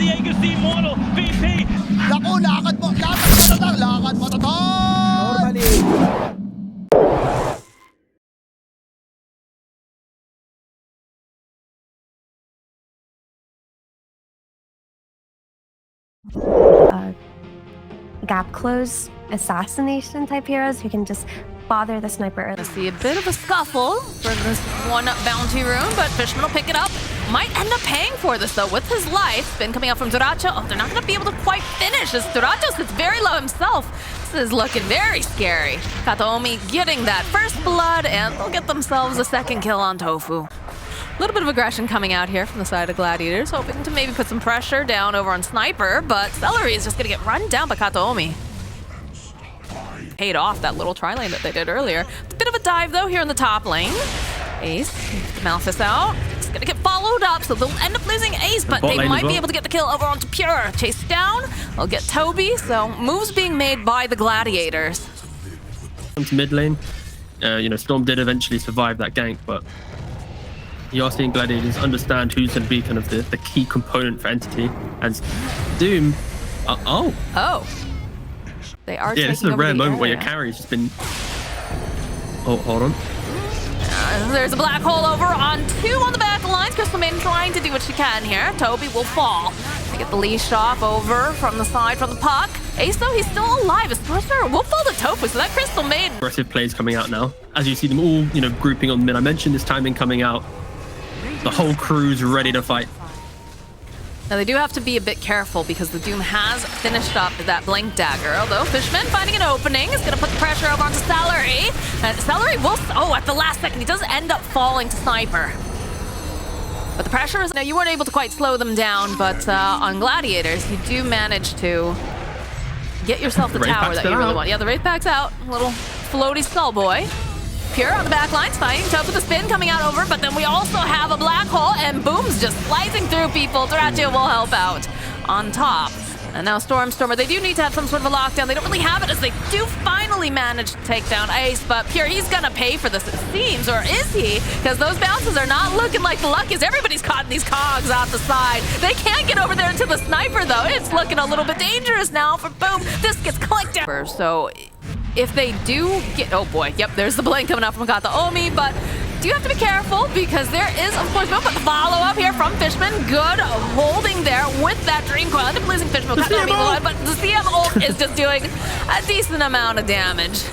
Diego C. Mortal, VP. Naku, lakad mo tatang, lakad mo tatang! Normally. Gap close assassination type heroes who can just bother the sniper early. See a bit of a scuffle for this one bounty room, but Fishman will pick it up. Might end up paying for this though with his life. Spin coming out from Duracho. Oh, they're not going to be able to quite finish as Duracho sits very low himself. This is looking very scary. Kataomi getting that first blood, and they'll get themselves a second kill on Tofu. A little bit of aggression coming out here from the side of Gladiators, hoping to maybe put some pressure down over on Sniper, but Celery is just going to get run down by Kataomi. Paid off that little tri-lane that they did earlier. Bit of a dive though here in the top lane. Ace, Malphus out. It's going to get followed up, so they'll end up losing Ace, but they might be able to get the kill over onto Pure. Chase down, they'll get Toby, so moves being made by the Gladiators. Into mid lane, Storm did eventually survive that gank, but you are seeing Gladiators understand who's going to be kind of the key component for Entity. And Doom, They are yeah, this is a rare moment where your carry's just been... Oh, hold on. There's a black hole over on 2 on the back lines. Crystal Maiden trying to do what she can here. Toby will fall. They get the leash off over from the side from the puck. Ace though, he's still alive. His thruster will fall to Tofu, so that Crystal Maiden. Aggressive plays coming out now. As you see them all, grouping on mid. I mentioned this timing coming out. The whole crew's ready to fight. Now they do have to be a bit careful because the Doom has finished up that Blink Dagger. Although Fishman finding an opening is going to put the pressure over onto Celery. And Celery will... Oh, at the last second, he does end up falling to Sniper. But the pressure is... Now, you weren't able to quite slow them down, but on Gladiators, you do manage to get yourself the tower that you really want. Yeah, the Wraith Pack's out. A little floaty Skull Boy. Pure on the back lines, fighting Tope with the spin coming out over, but then we also have a black hole, and Boom's just slicing through people. Duracho will help out on top. And now Stormer, they do need to have some sort of a lockdown. They don't really have it as they do finally manage to take down Ace, but Pure, he's gonna pay for this, it seems, or is he? Because those bounces are not looking like the luckiest. Everybody's caught in these cogs off the side. They can't get over there into the Sniper, though. It's looking a little bit dangerous now for Boom. This gets clicked out. So if they do get... Oh boy, yep, there's the blink coming out from Kataomi, but do have to be careful because there is, of course, no follow-up here from Fishman. Good holding there with that Dream Coil. End up losing Fishman, Kataomi, but the CM ult is just doing a decent amount of damage.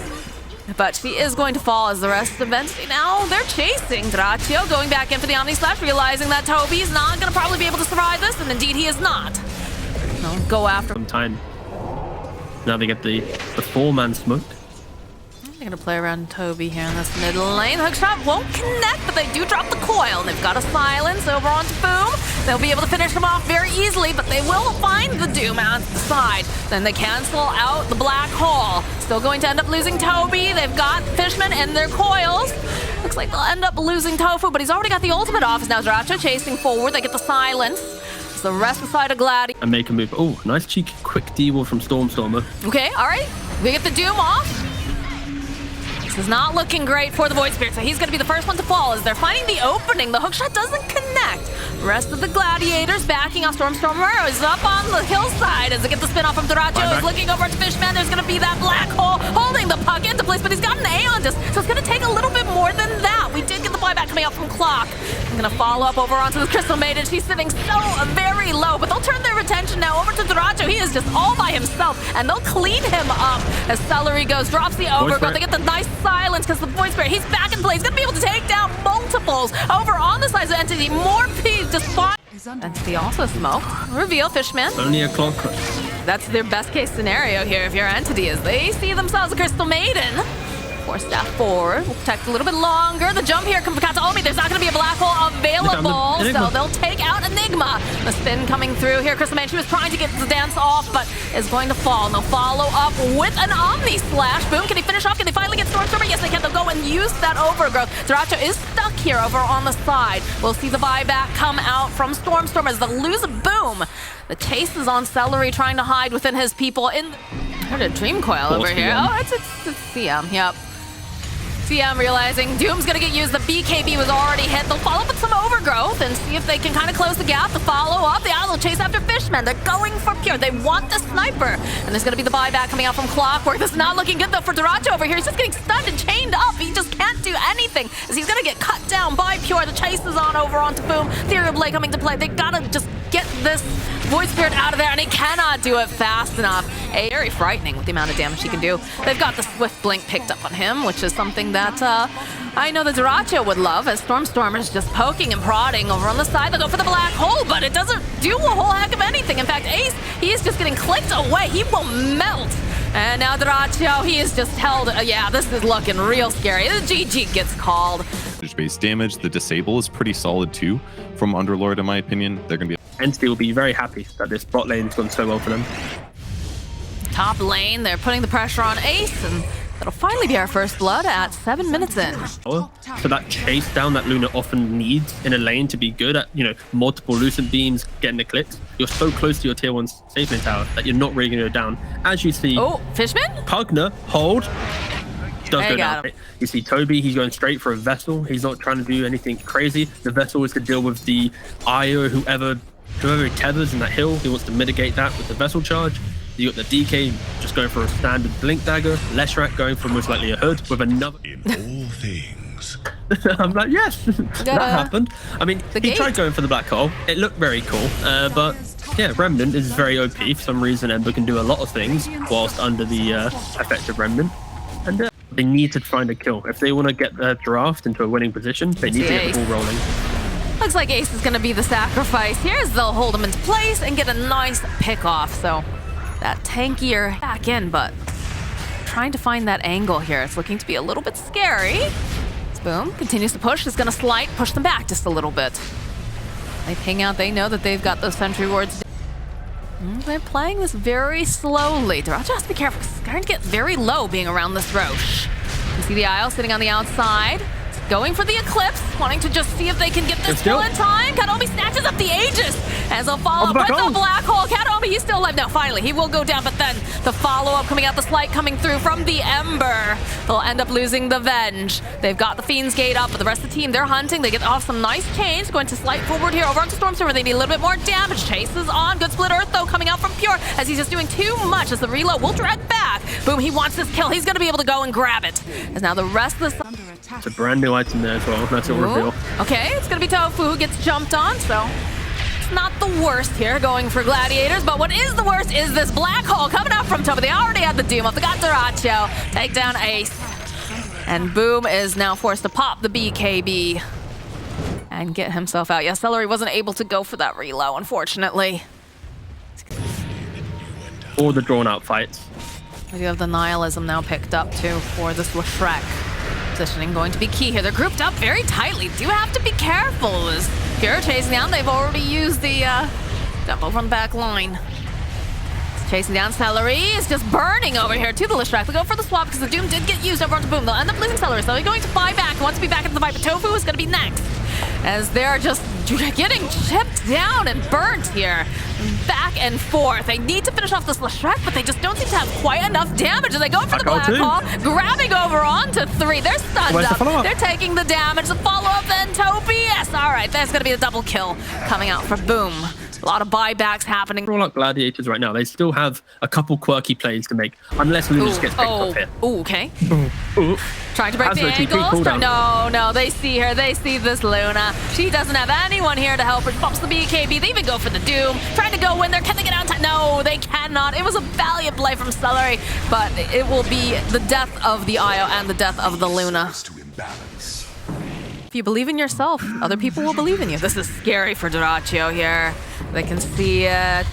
But she is going to fall as the rest of Entity now. They're chasing Duracho, going back in for the Omni Slash, realizing that Toby's not going to probably be able to survive this, and indeed he is not. They'll go after some time. Now they get the 4-man smoked. They're going to play around Toby here in this mid lane. Hookshot won't connect, but they do drop the coil. And they've got a silence over onto Boom. They'll be able to finish him off very easily, but they will find the Doom on the side. Then they cancel out the black hole. Still going to end up losing Toby. They've got Fishman and their coils. Looks like they'll end up losing Tofu, but he's already got the ultimate off. Now Duracho chasing forward. They get the silence. The rest of the side of Gladi. And make a move. Oh, nice cheeky quick D-wall from Stormer. Okay, all right. We get the Doom off. This is not looking great for the Void Spirit, so he's going to be the first one to fall as they're finding the opening. The hookshot doesn't connect. The rest of the Gladiators backing off Stormer is up on the hillside as they get the spin off from Duracho. He's looking over to Fishman. There's going to be that black hole holding the puck into place, but he's got an Aeon disc, so it's going to take a little bit more than that. We did get the flyback coming out from Clock. I'm going to follow up over onto the Crystal Maiden. She's sitting so very low, but they'll turn their attention now over to Duracho. He is just all by himself, and they'll clean him up as Celery goes, drops the overgrowth. They get the nice silence because the Void Spirit, he's back in play. He's going to be able to take down multiples over on the side of Entity. More P just fought. Entity also smoked. Reveal Fishman. Only a clock. That's their best case scenario here if your Entity is. They see themselves a Crystal Maiden. Force staff forward. We'll protect a little bit longer. The jump here comes from Kataomi. There's not going to be a black hole available, so they'll take out Enigma. The spin coming through here. Crystal Man, she was trying to get the dance off, but is going to fall. And they'll follow up with an Omni Slash. Boom, can he finish off? Can they finally get Stormer? Yes, they can. They'll go and use that overgrowth. Duracho is stuck here over on the side. We'll see the buyback come out from Storm as they lose a Boom. The chase is on Celery trying to hide within his people. I heard a Dream Coil over here. Oh, it's CM, yep. TM realizing Doom's gonna get used. The BKB was already hit. They'll follow up with some overgrowth and see if they can kind of close the gap. The follow up, the Idol chase after Fishman. They're going for pure. They want the sniper. And there's gonna be the buyback coming out from Clockwork. This is not looking good though for Duracho over here. He's just getting stunned and chained up. He just can't do anything as he's gonna get cut down by Pure. The chase is on over onto Boom. Ethereal Blade coming to play. They gotta just get this Void Spirit out of there, and he cannot do it fast enough. Very frightening with the amount of damage he can do. They've got the Swift Blink picked up on him, which is something that I know that Duracho would love, as Stormstormer's just poking and prodding over on the side. They'll go for the black hole, but it doesn't do a whole heck of anything. In fact, Ace, he is just getting clicked away. He will melt. And now Duracho, he is just held. Yeah, this is looking real scary. The GG gets called. Base damage, the disable is pretty solid too from Underlord, in my opinion. They're going to be... Entity will be very happy that this bot lane's gone so well for them. Top lane, they're putting the pressure on Ace, and that'll finally be our first blood at 7 minutes in. So that chase down that Luna often needs in a lane to be good at, you know, multiple Lucent Beams, getting the clicks. You're so close to your tier 1 safe lane tower that you're not really going to go down. As you see, Oh, Fishman? Pugner, hold, does go down. him. You see Toby, he's going straight for a Vessel. He's not trying to do anything crazy. The Vessel is to deal with the IO, whoever he tethers in that hill. He wants to mitigate that with the Vessel charge. You got the DK just going for a standard Blink Dagger. Leshrac going for most likely a Hood with another... In all things. I'm like, yes, that happened. I mean, he gate. tried going for the Black Hole. It looked very cool, but yeah, Remnant is very OP. For some reason, Ember can do a lot of things whilst under the effect of Remnant. And they need to find a kill. If they want to get their draft into a winning position, they need to get the ball rolling. Looks like Ace is going to be the sacrifice here as they'll hold him into place and get a nice pick off. So that tankier back in, but trying to find that angle here. It's looking to be a little bit scary. Boom continues to push. Is going to push them back just a little bit. They ping out. They know that they've got those sentry wards. They're playing this very slowly. Duracho has to be careful because it's going to get very low being around this Roche. You see the Isle sitting on the outside. Going for the Eclipse, wanting to just see if they can get this kill in time. Kataomi snatches up the Aegis as they'll follow up with the Black Hole. Kataomi, he's still alive. No, finally, he will go down, but then the follow-up coming out, the Slight coming through from the Ember. They'll end up losing the Venge. They've got the Fiend's Gate up, but the rest of the team, they're hunting. They get off some nice chains, going to Slight forward here over onto Stormstormer. They need a little bit more damage. Chase is on. Good Split Earth, though, coming out from Pure as he's just doing too much as the reload will drag back. Boom, he wants this kill. He's going to be able to go and grab it. As now the rest of the... It's a brand new item there as well. That's a reveal. Okay, it's going to be Tofu who gets jumped on, so it's not the worst here going for Gladiators, but what is the worst is this Black Hole coming out from Tofu. They already had the Doom up. They got Duracho, take down Ace, and Boom is now forced to pop the BKB and get himself out. Yeah, Celery wasn't able to go for that reload, unfortunately. All the drawn-out fights. We do have the Nihilism now picked up, too, for this Leshrac. Positioning going to be key here. They're grouped up very tightly. Do have to be careful as Pure chasing down. They've already used the jump over on the back line. It's chasing down Celery. It's just burning over here to the Leshrac. They'll go for the swap because the Doom did get used over onto Boom. They'll end up losing Celery, so they're going to buy back. Wants to be back into the fight, but Tofu is going to be next as they're just getting chipped down and burnt here. Back and forth. They need to finish off this Leshrac, but they just don't seem to have quite enough damage. As they go for the Black Hole, grabbing over onto 3. They're stunned up. They're taking the damage. The follow-up then Toby. Yes, all right. That's going to be a double kill coming out for Boom. A lot of buybacks happening. They're all like Gladiators right now. They still have a couple quirky plays to make, unless Luna just gets picked off here. Ooh, okay. Ooh. Trying to break the ankles. No, they see her. They see this Luna. She doesn't have anyone here to help her. Bumps the BKB. They even go for the Doom. Trying to go in there. Can they get out in time? No, they cannot. It was a valiant play from Celery, but it will be the death of the Io and the death of the Luna. If you believe in yourself, other people will believe in you. This is scary for Duracho here. They can see it.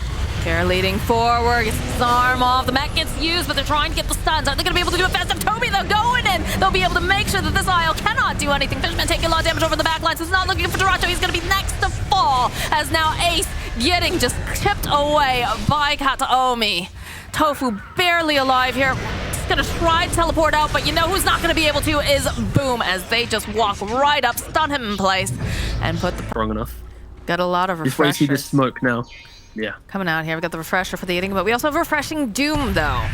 They're leading forward, gets his arm off. The mech gets used, but they're trying to get the stuns. Are they going to be able to do it fast enough? Toby, they're going in. They'll be able to make sure that this Isle cannot do anything. Fishman taking a lot of damage over the back line, so it's not looking for Duracho. He's going to be next to fall, as now Ace getting just chipped away by Kataomi. Tofu barely alive here. Just going to try to teleport out, but you know who's not going to be able to is Boom, as they just walk right up, stun him in place, and put the... Strong enough. Got a lot of refreshers. Just wait to see the smoke now. Yeah. Coming out here, we got the refresher for the eating, but we also have refreshing Doom, though.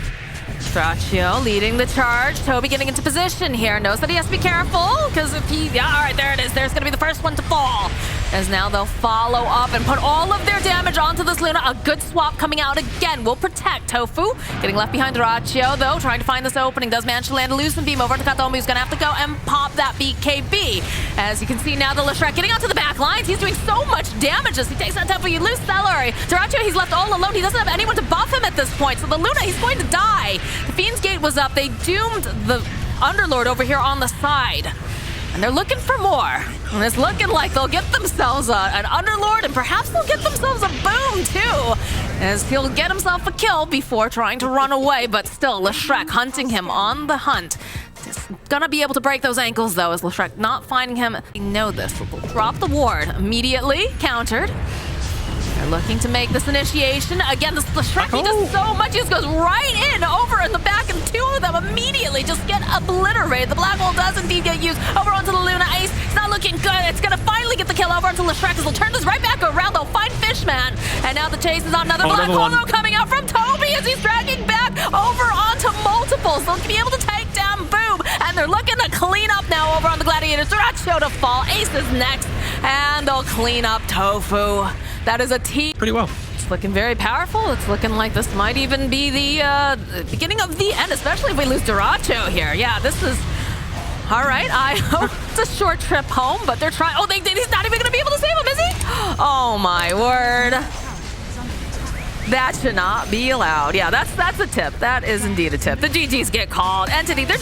Straccio leading the charge. Toby getting into position here. Knows that he has to be careful because if he... Yeah, all right, there it is. There's going to be the first one to fall. As now they'll follow up and put all of their damage onto this Luna. A good swap coming out again will protect Tofu. Getting left behind Straccio, though, trying to find this opening. Does manage to land a Lucent Beam over to Katomi, who's going to have to go and pop that BKB. As you can see now, the Leshrac getting onto the back lines. He's doing so much damage as he takes that Tofu. You lose Celery. Straccio, he's left all alone. He doesn't have anyone to buff him at this point. So the Luna, he's going to die. The Fiend's Gate was up. They doomed the Underlord over here on the side. And they're looking for more. And it's looking like they'll get themselves an Underlord, and perhaps they'll get themselves a boom, too. As he'll get himself a kill before trying to run away. But still, Leshrac hunting him on the hunt. Just gonna be able to break those ankles, though, as Leshrac not finding him. They know this. So they'll drop the ward immediately. Countered. They're looking to make this initiation. Again, this Leshrac, he does so much. He just goes right in, over in the back, and two of them immediately just get obliterated. The Black Hole does indeed get used over onto the Luna Ace. It's not looking good. It's going to finally get the kill over onto Leshrac, as they'll turn this right back around. They'll find Fishman. And now the chase is on another Black Hole, though, coming out from Toby as he's dragging back over onto multiples. They'll be able to take down Boom. And they're looking to clean up now over on the Gladiators. Straccio to fall. Ace is next. And they'll clean up Tofu. That is a T. Pretty well. It's looking very powerful. It's looking like this might even be the beginning of the end, especially if we lose Straccio here. Yeah, this is... All right, I hope it's a short trip home, but they're trying... Oh, he's not even going to be able to save him, is he? Oh, my word. That should not be allowed. Yeah, that's a tip. That is indeed a tip. The GGs get called. Entity, they're